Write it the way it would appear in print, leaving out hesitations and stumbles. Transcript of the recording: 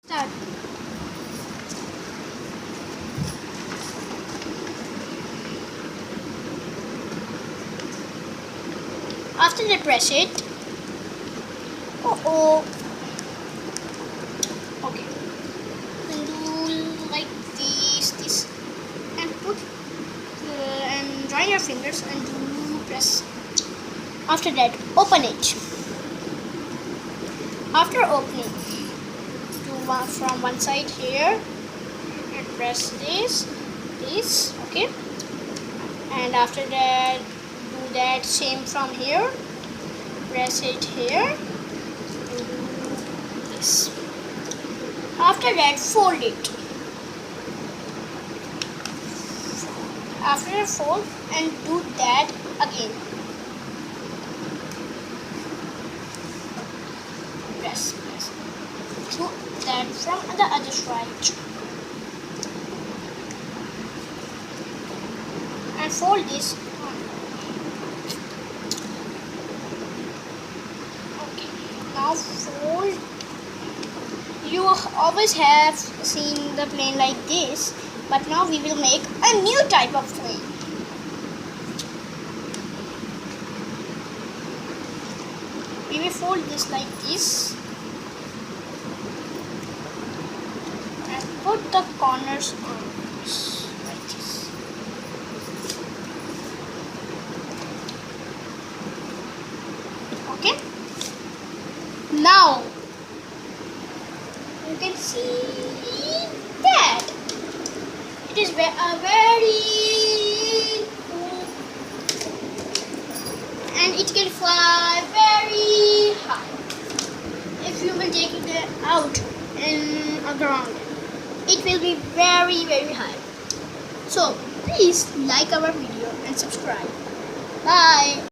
Start. After they press it, okay, and do like this, and put and join your fingers and do press. After that, open it. After opening, do from one side here and press this, okay, and after that do that same from here, press it here and do this. After that, fold it. After fold and do that again. Press. Do that from the other side. And fold this. Okay, now fold. You always have seen the plane like this, but now we will make a new type of plane. We will fold this like this and put the corners on this like this. Okay, now you can see that it is a very cool and it can fly very high. If you will take it out in the ground, it will be very high. So please like our video and subscribe. Bye.